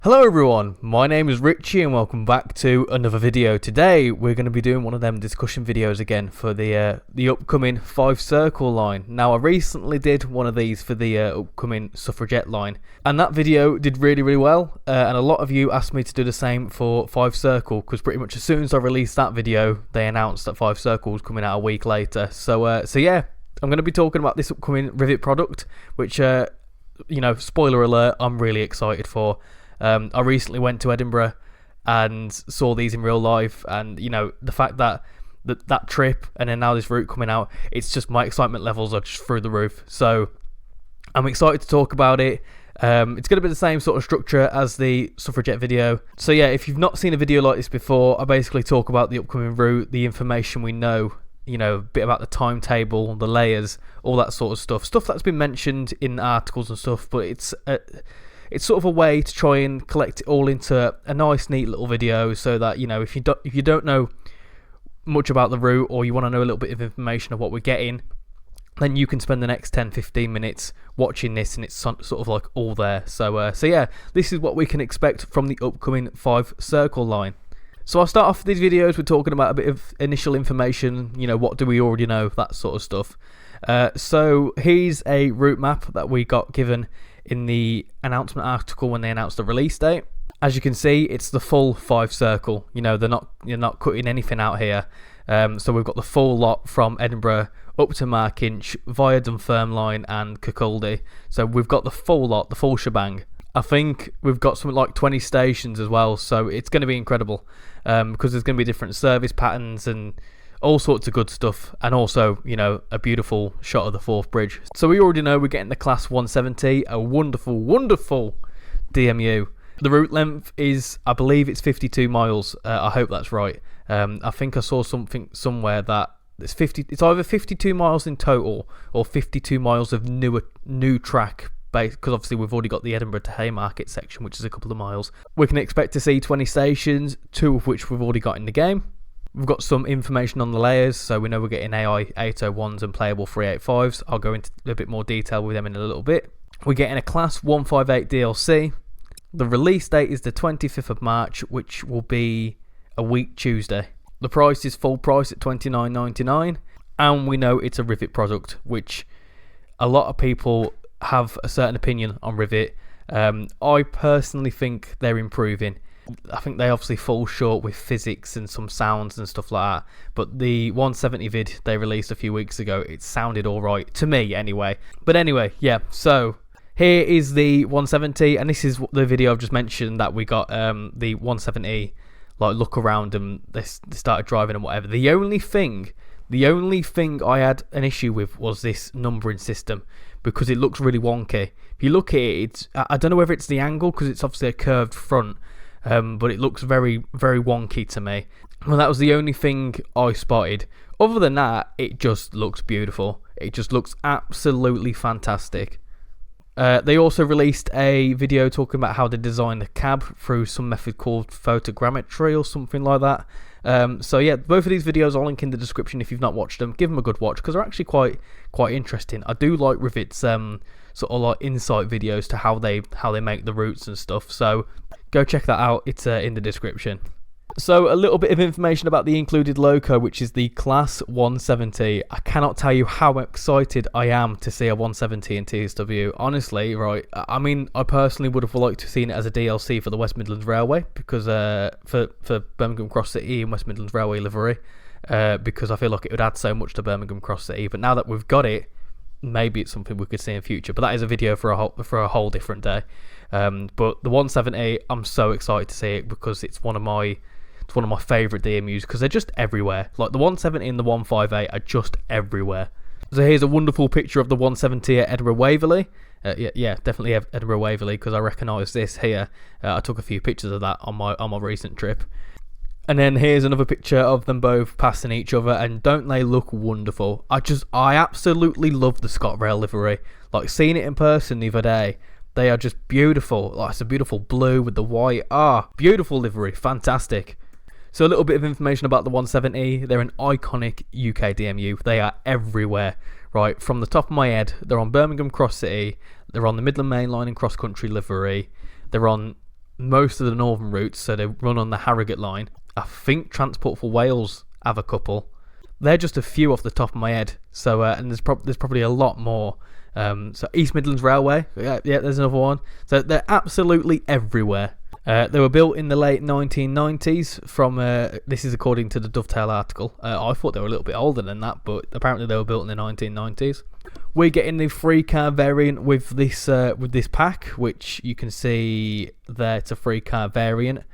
Hello everyone, my name is Richie and welcome back to another video. Today we're going to be doing one of them discussion videos again for the upcoming Fife Circle line. Now I recently did one of these for the upcoming suffragette line and that video did really well, and a lot of you asked me to do the same for Fife Circle because pretty much as soon as I released that video they announced that Fife Circle was coming out a week later. So yeah, I'm going to be talking about this upcoming Rivet product which spoiler alert, I'm really excited for. I recently went to Edinburgh and saw these in real life, and the fact that trip and then now this route coming out, it's just my excitement levels are just through the roof. So I'm excited to talk about it. It's going to be the same sort of structure as the suffragette video. So yeah, if you've not seen a video like this before, I basically talk about the upcoming route, the information we know, a bit about the timetable, the layers, all that sort of stuff that's been mentioned in articles and stuff, but it's sort of a way to try and collect it all into a nice neat little video so that if you don't know much about the route or you want to know a little bit of information of what we're getting, then you can spend the next 10-15 minutes watching this and it's sort of like all there. So yeah, this is what we can expect from the upcoming Fife Circle line. So I'll start off these videos with talking about a bit of initial information, what do we already know, that sort of stuff. So here's a route map that we got given in the announcement article when they announced the release date. As you can see, it's the full Fife Circle. You're not cutting anything out here. So we've got the full lot from Edinburgh up to Markinch via Dunfermline and Kirkcaldy. So we've got the full lot, the full shebang. I think we've got something like 20 stations as well, so it's going to be incredible because there's going to be different service patterns and all sorts of good stuff, and also a beautiful shot of the Forth Bridge. So we already know we're getting the class 170, a wonderful DMU. The route length is, I believe it's 52 miles. I hope that's right. I think I saw something somewhere that it's either 52 miles in total or 52 miles of new track, because obviously we've already got the Edinburgh to Haymarket section, which is a couple of miles. We can expect to see 20 stations, 2 of which we've already got in the game. We've got some information on the layers, so we know we're getting AI 801s and playable 385s. I'll go into a bit more detail with them in a little bit. We're getting a class 158 DLC. The release date is the 25th of March, which will be a week Tuesday. The price is full price at $29.99, and we know it's a Rivet product, which a lot of people have a certain opinion on Rivet. I personally think they're improving. I think they obviously fall short with physics and some sounds and stuff like that, but the 170 vid they released a few weeks ago, it sounded alright to me anyway. But anyway, yeah, so here is the 170, and this is the video I've just mentioned that we got the 170 look around and they started driving and whatever. The only thing I had an issue with was this numbering system, because it looks really wonky. If you look at it, I don't know whether it's the angle because it's obviously a curved front, but it looks very wonky to me. Well, that was the only thing I spotted. Other than that, it just looks beautiful. It just looks absolutely fantastic. They also released a video talking about how they designed the cab through some method called photogrammetry or something like that. So yeah, both of these videos I'll link in the description if you've not watched them. Give them a good watch because they're actually quite interesting. I do like Rivet's sort of like insight videos to how they make the routes and stuff. So go check that out. It's in the description. So a little bit of information about the included Loco, which is the class 170. I cannot tell you how excited I am to see a 170 in TSW. Honestly, right? I mean, I personally would have liked to have seen it as a DLC for the West Midlands Railway, because for Birmingham Cross City and West Midlands Railway livery, because I feel like it would add so much to Birmingham Cross City. But now that we've got it, maybe it's something we could see in future. But that is a video for a whole different day. But the 170, I'm so excited to see it because it's one of my favourite DMUs because they're just everywhere. Like the 170 and the 158 are just everywhere. So here's a wonderful picture of the 170 at Edinburgh Waverley. Yeah, definitely Edinburgh Waverley because I recognise this here. I took a few pictures of that on my recent trip. And then here's another picture of them both passing each other, and don't they look wonderful? I absolutely love the Scotrail livery. Like seeing it in person the other day, they are just beautiful. Like it's a beautiful blue with the white. Beautiful livery, fantastic. So a little bit of information about the 170. They're an iconic UK DMU. They are everywhere, right? From the top of my head, they're on Birmingham Cross City. They're on the Midland Main Line and Cross Country livery. They're on most of the northern routes, so they run on the Harrogate line. I think Transport for Wales have a couple. They're just a few off the top of my head. So and there's probably a lot more. So East Midlands Railway, yeah, there's another one. So they're absolutely everywhere. They were built in the late 1990s from, this is according to the Dovetail article. I thought they were a little bit older than that, but apparently they were built in the 1990s. We're getting the 3-car variant with this pack, which you can see there. It's a 3-car variant,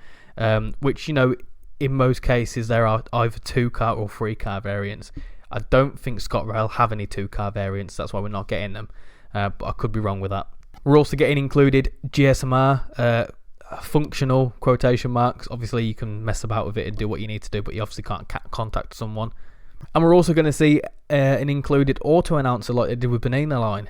which, you know, in most cases there are either 2-car or 3-car variants. I don't think Scotrail have any 2-car variants, that's why we're not getting them, but I could be wrong with that. We're also getting included GSMR, functional quotation marks. Obviously you can mess about with it and do what you need to do, but you obviously can't contact someone. And we're also going to see an included auto announcer like they did with Banana Line.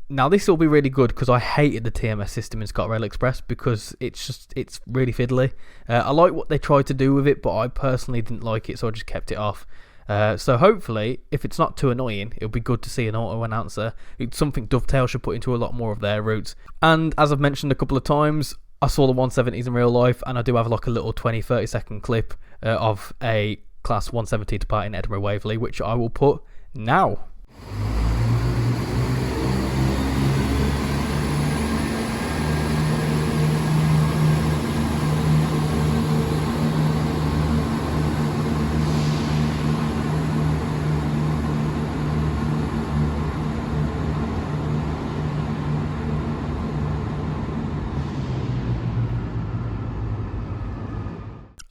Now this will be really good because I hated the TMS system in Scotrail Express because it's really fiddly. I like what they tried to do with it, but I personally didn't like it, so I just kept it off. So hopefully, if it's not too annoying, it'll be good to see an auto announcer. It's something Dovetail should put into a lot more of their routes. And as I've mentioned a couple of times, I saw the 170s in real life, and I do have like a little 20-30 second clip of a Class 170 departing Edinburgh Waverley, which I will put now.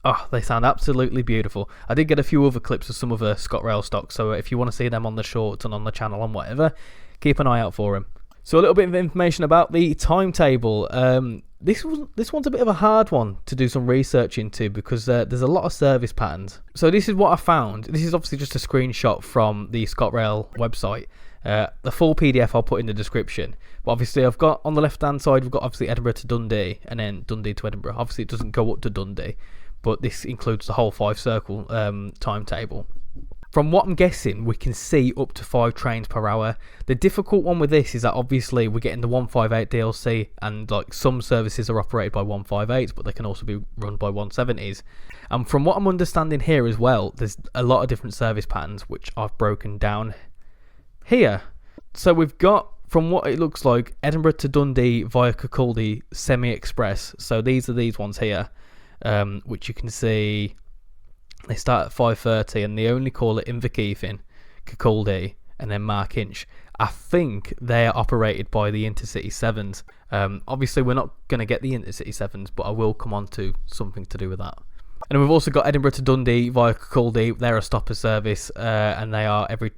Oh, they sound absolutely beautiful. I did get a few other clips of some other Scotrail stock, so if you want to see them on the shorts and on the channel and whatever, keep an eye out for them. So a little bit of information about the timetable. This one's a bit of a hard one to do some research into because there's a lot of service patterns. So this is what I found. This is obviously just a screenshot from the Scotrail website. The full PDF I'll put in the description. But obviously I've got on the left hand side, we've got obviously Edinburgh to Dundee and then Dundee to Edinburgh. Obviously it doesn't go up to Dundee, but this includes the whole Fife Circle timetable. From what I'm guessing, we can see up to 5 trains per hour. The difficult one with this is that obviously we're getting the 158 DLC, and like some services are operated by 158s, but they can also be run by 170s. And from what I'm understanding here as well, there's a lot of different service patterns which I've broken down here. So we've got, from what it looks like, Edinburgh to Dundee via Kirkcaldy semi-express. So these are these ones here. Which you can see they start at 5:30 and they only call it Inverkeithing, Kirkcaldy and then Markinch. I think they're operated by the Intercity 7s. Obviously we're not going to get the Intercity 7s, but I will come on to something to do with that. And then we've also got Edinburgh to Dundee via Kirkcaldy. They're a stopper service, and they are every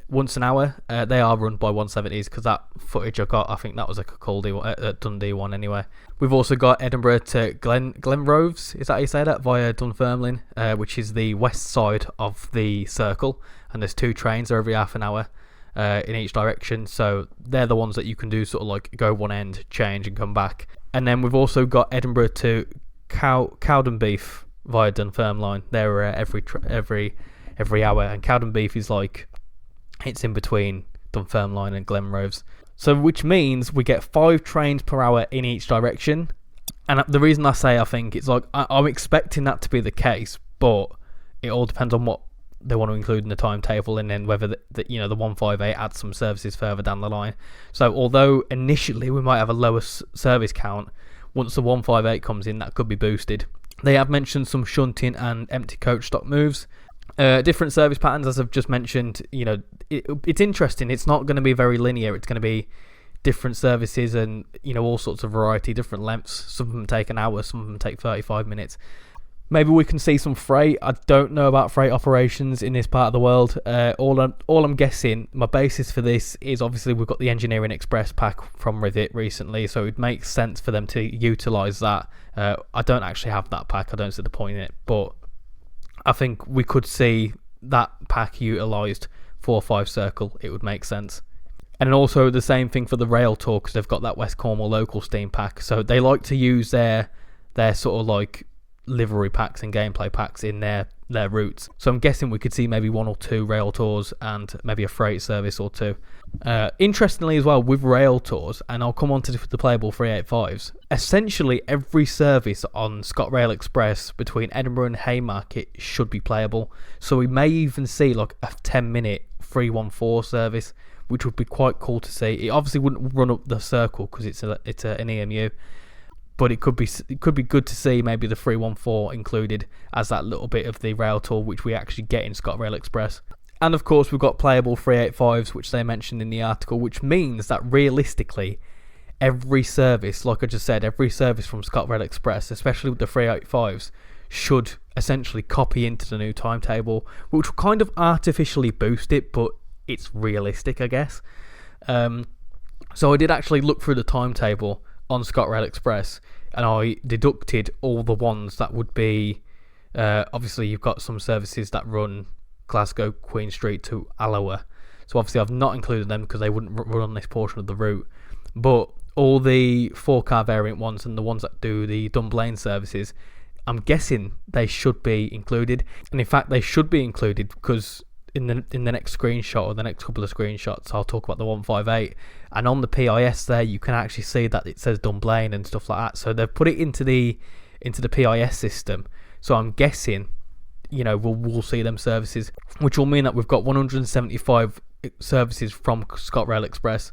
once an hour. They are run by 170s because that footage I got, I think that was a Kirkcaldy Dundee one anyway. We've also got Edinburgh to Glenroves, is that how you say that, via Dunfermline, which is the west side of the circle, and there's 2 trains every half an hour in each direction, so they're the ones that you can do sort of like go one end, change and come back. And then we've also got Edinburgh to Cowdenbeath via Dunfermline. They're every hour, and Cowdenbeath is like, it's in between Dunfermline and Glenroves. So which means we get 5 trains per hour in each direction. And the reason I say I think it's like, I'm expecting that to be the case, but it all depends on what they want to include in the timetable, and then whether the 158 adds some services further down the line. So although initially we might have a lower service count, once the 158 comes in, that could be boosted. They have mentioned some shunting and empty coach stock moves. Different service patterns, as I've just mentioned. It's interesting. It's not going to be very linear. It's going to be different services and all sorts of variety, different lengths. Some of them take an hour, some of them take 35 minutes. Maybe we can see some freight. I don't know about freight operations in this part of the world. All I'm guessing, my basis for this is obviously we've got the Engineering Express pack from Rivet recently, so it makes sense for them to utilise that. I don't actually have that pack. I don't see the point in it, but I think we could see that pack utilised for Fife Circle. It would make sense. And then also the same thing for the Rail Tour, because they've got that West Cornwall local steam pack. So they like to use their sort of like livery packs and gameplay packs in their their routes. So I'm guessing we could see maybe 1 or 2 rail tours and maybe a freight service or 2. Interestingly as well, with rail tours, and I'll come on to the playable 385s, essentially every service on Scotrail Express between Edinburgh and Haymarket should be playable. So we may even see like a 10-minute 314 service, which would be quite cool to see. It obviously wouldn't run up the circle because it's an EMU, but it could be good to see maybe the 314 included as that little bit of the rail tour, which we actually get in Scotrail Express. And of course we've got playable 385s, which they mentioned in the article, which means that realistically every service, like I just said, every service from Scotrail Express, especially with the 385s, should essentially copy into the new timetable, which will kind of artificially boost it, but it's realistic, I guess. So I did actually look through the timetable on Scotrail Express, and I deducted all the ones that would be, obviously you've got some services that run Glasgow Queen Street to Alloa, so obviously I've not included them because they wouldn't run on this portion of the route, but all the 4-car variant ones and the ones that do the Dunfermline services, I'm guessing they should be included. And in fact they should be included because in the next screenshot, or the next couple of screenshots, I'll talk about the 158, and on the PIS there you can actually see that it says Dunfermline and stuff like that, so they've put it into the PIS system. So I'm guessing, you know, we'll see them services, which will mean that we've got 175 services from Scotrail Express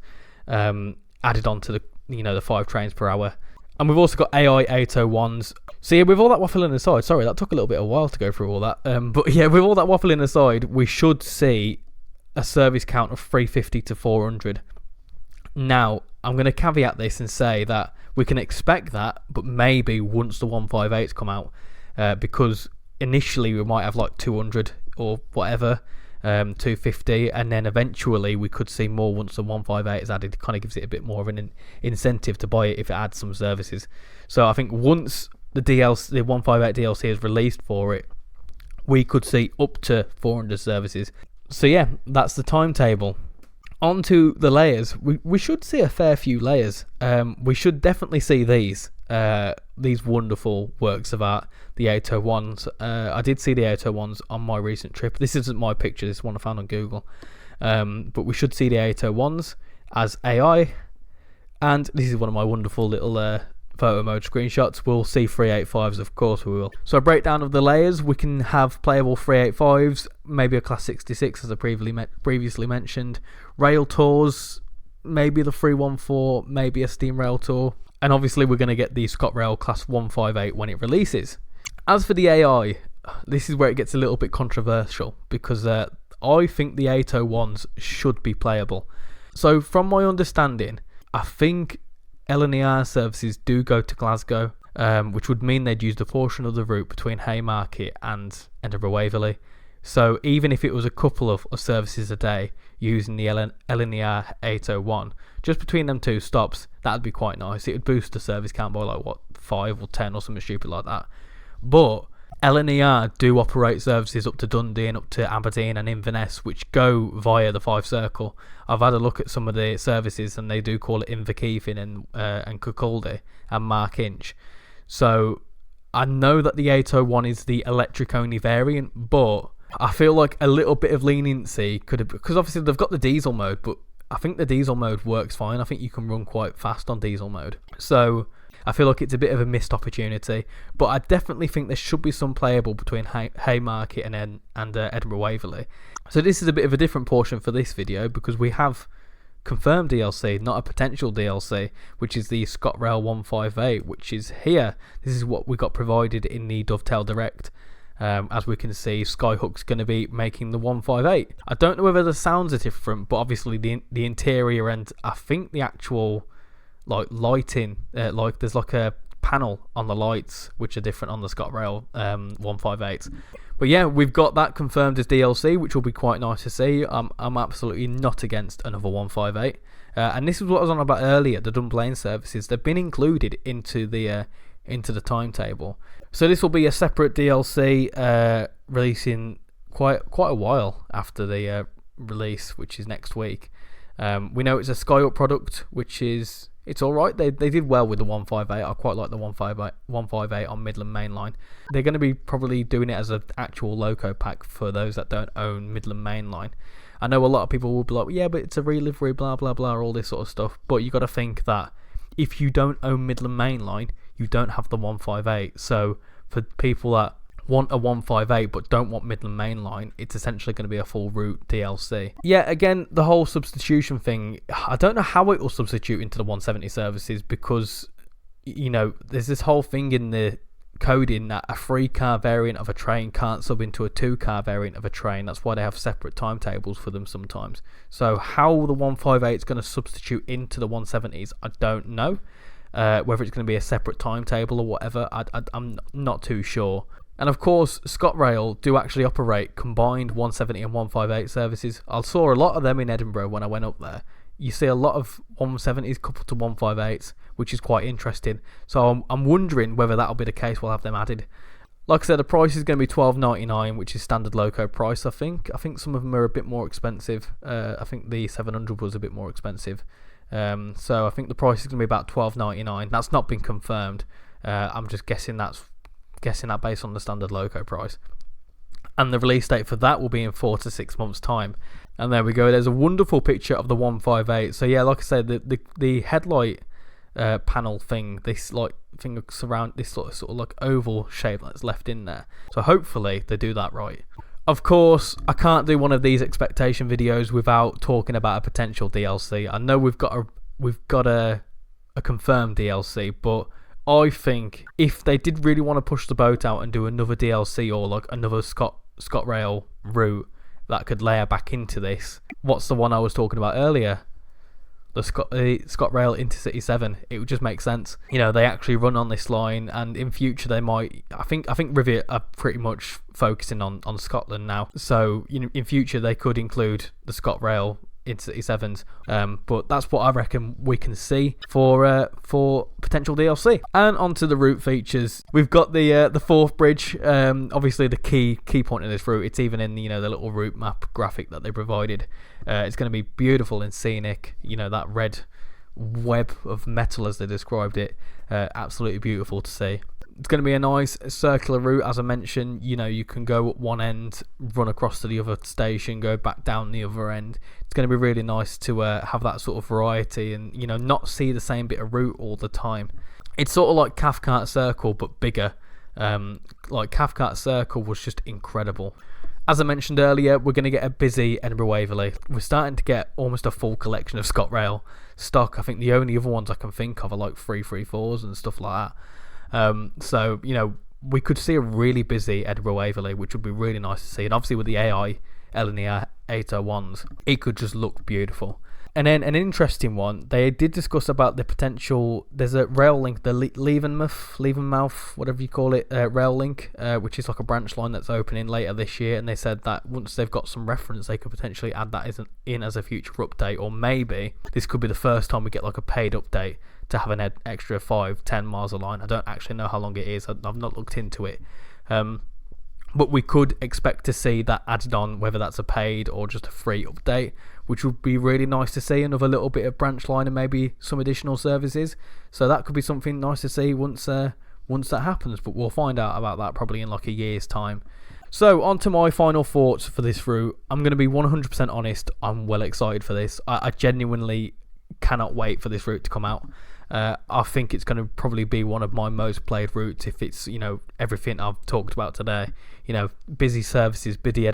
added onto the 5 trains per hour. And we've also got AI 801s. So yeah, with all that waffling aside, sorry, that took a little bit of a while to go through all that. But yeah, with all that waffling aside, we should see a service count of 350 to 400. Now, I'm going to caveat this and say that we can expect that, but maybe once the 158s come out, because initially we might have like 200 or whatever, 250, and then eventually we could see more once the 158 is added. It kind of gives it a bit more of an incentive to buy it if it adds some services. So I think once the 158 DLC is released for it, we could see up to 400 services. So yeah, that's the timetable. On to the layers. We should see a fair few layers. We should definitely see these wonderful works of art, the 801s. I did see the 801s on my recent trip. This isn't my picture, this is one I found on Google. But we should see the 801s as AI, and this is one of my wonderful little photo mode screenshots. We'll see 385s, of course we will. So a breakdown of the layers: we can have playable 385s, maybe a class 66 as I previously mentioned, rail tours, maybe the 314, maybe a steam rail tour, and obviously we're going to get the Scotrail class 158 when it releases. As for the AI, this is where it gets a little bit controversial, because I think the 801s should be playable. So from my understanding, I think LNER services do go to Glasgow, which would mean they'd use the portion of the route between Haymarket and Edinburgh Waverley. So even if it was a couple of services a day using the LNER 801, just between them 2 stops, that'd be quite nice. It would boost the service count by like 5 or 10 or something stupid like that. But LNER do operate services up to Dundee and up to Aberdeen and Inverness, which go via the Fife Circle. I've had a look at some of the services and they do call it Inverkeithing and Kirkcaldy and Markinch. So I know that the 801 is the electric only variant, but I feel like a little bit of leniency could have, because obviously they've got the diesel mode, but I think the diesel mode works fine. I think you can run quite fast on diesel mode. So I feel like it's a bit of a missed opportunity, but I definitely think there should be some playable between Haymarket and Edinburgh Waverley. So this is a bit of a different portion for this video, because we have confirmed DLC, not a potential DLC, which is the Scotrail 158, which is here. This is what we got provided in the Dovetail Direct. As we can see, Skyhook's going to be making the 158. I don't know whether the sounds are different, but obviously the interior and I think the actual like lighting, like there's like a panel on the lights which are different on the Scotrail 158. But yeah, we've got that confirmed as DLC, which will be quite nice to see. I'm absolutely not against another 158. And this is what I was on about earlier, the Dunfermline services. They've been included into the timetable. So this will be a separate DLC releasing quite a while after the release, which is next week. We know it's a Sky Up product, which is It's alright. They did well with the 158. I quite like the 158 on Midland Mainline. They're going to be probably doing it as an actual Loco pack for those that don't own Midland Mainline. I know a lot of people will be like, yeah, but it's a relivery, blah, blah, blah, all this sort of stuff. But you got to think that if you don't own Midland Mainline, you don't have the 158. So for people that want a 158 but don't want Midland Mainline, it's essentially going to be a full route DLC. Yeah, again, the whole substitution thing, I don't know how it will substitute into the 170 services, because, you know, there's this whole thing in the coding that a 3-car variant of a train can't sub into a 2-car variant of a train. That's why they have separate timetables for them sometimes. So how the 158 is going to substitute into the 170s, I don't know. Whether it's going to be a separate timetable or whatever, I'm not too sure. And of course, Scotrail do actually operate combined 170 and 158 services. I saw a lot of them in Edinburgh when I went up there. You see a lot of 170s coupled to 158s, which is quite interesting. So I'm wondering whether that'll be the case. We'll have them added. Like I said, the price is going to be $12.99, which is standard Loco price, I think. I think some of them are a bit more expensive. I think the 700 was a bit more expensive. So I think the price is going to be about $12.99. That's not been confirmed. I'm just guessing that based on the standard Loco price. And the release date for that will be in 4 to 6 months time. And there we go, there's a wonderful picture of the 158. So yeah, like I said, the headlight panel thing, this like thing surround this sort of like oval shape that's left in there. So hopefully they do that right. Of course, I can't do one of these expectation videos without talking about a potential DLC. I know we've got a confirmed DLC, but I think if they did really want to push the boat out and do another DLC or like another Scotrail route that could layer back into this, what's the one I was talking about earlier? The Scotrail Intercity 7. It would just make sense. You know, they actually run on this line, and in future they might. I think Riviat are pretty much focusing on Scotland now. So you know, in future they could include the Scotrail Intercity 7s, but that's what I reckon we can see for potential DLC. And onto the route features, we've got the fourth bridge. Obviously the key point of this route, it's even in the little route map graphic that they provided. It's going to be beautiful and scenic. You know, that red web of metal as they described it, absolutely beautiful to see. It's going to be a nice circular route, as I mentioned. You know, you can go at one end, run across to the other station, go back down the other end. It's going to be really nice to have that sort of variety and, you know, not see the same bit of route all the time. It's sort of like Cathcart Circle, but bigger. Like Cathcart Circle was just incredible. As I mentioned earlier, we're going to get a busy Edinburgh Waverley. We're starting to get almost a full collection of Scotrail stock. I think the only other ones I can think of are like 334s and stuff like that. So, you know, we could see a really busy Edinburgh Waverley, which would be really nice to see. And obviously with the AI LNE 801s, it could just look beautiful. And then an interesting one, they did discuss about the potential, there's a rail link, the Leavenmouth, whatever you call it, rail link, which is like a branch line that's opening later this year. And they said that once they've got some reference, they could potentially add that in as a future update. Or maybe this could be the first time we get like a paid update to have an extra 5-10 miles of line. I don't actually know how long it is. I've not looked into it. But we could expect to see that added on, whether that's a paid or just a free update, which would be really nice to see. Another little bit of branch line and maybe some additional services. So that could be something nice to see once that happens. But we'll find out about that probably in like a year's time. So on to my final thoughts for this route. I'm going to be 100% honest. I'm well excited for this. I genuinely cannot wait for this route to come out. I think it's going to probably be one of my most played routes if it's, you know, everything I've talked about today. You know, busy services, busy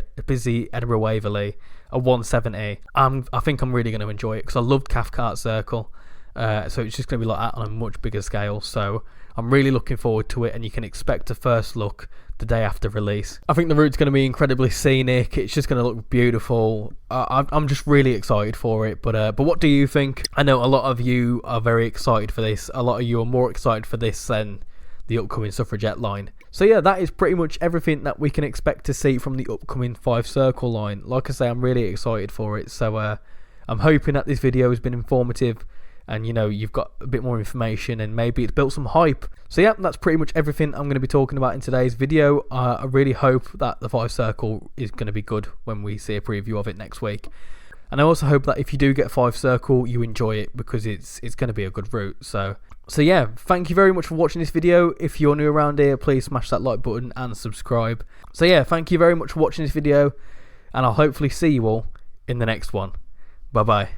Edinburgh Waverley, a 170. I think I'm really going to enjoy it because I loved Cathcart Circle. So it's just going to be like that on a much bigger scale. So I'm really looking forward to it, and you can expect a first look the day after release. I think the route's going to be incredibly scenic. It's just going to look beautiful. I'm just really excited for it. But what do you think? I know a lot of you are very excited for this. A lot of you are more excited for this than the upcoming Suffragette line. So yeah, that is pretty much everything that we can expect to see from the upcoming Fife Circle line. Like I say, I'm really excited for it. So I'm hoping that this video has been informative, and you know, you've got a bit more information and maybe it's built some hype. So yeah, that's pretty much everything I'm going to be talking about in today's video. I really hope that the Fife Circle is going to be good when we see a preview of it next week. And I also hope that if you do get Fife Circle, you enjoy it, because it's going to be a good route. So yeah, thank you very much for watching this video. If you're new around here, please smash that like button and subscribe. So yeah, thank you very much for watching this video, and I'll hopefully see you all in the next one. Bye bye.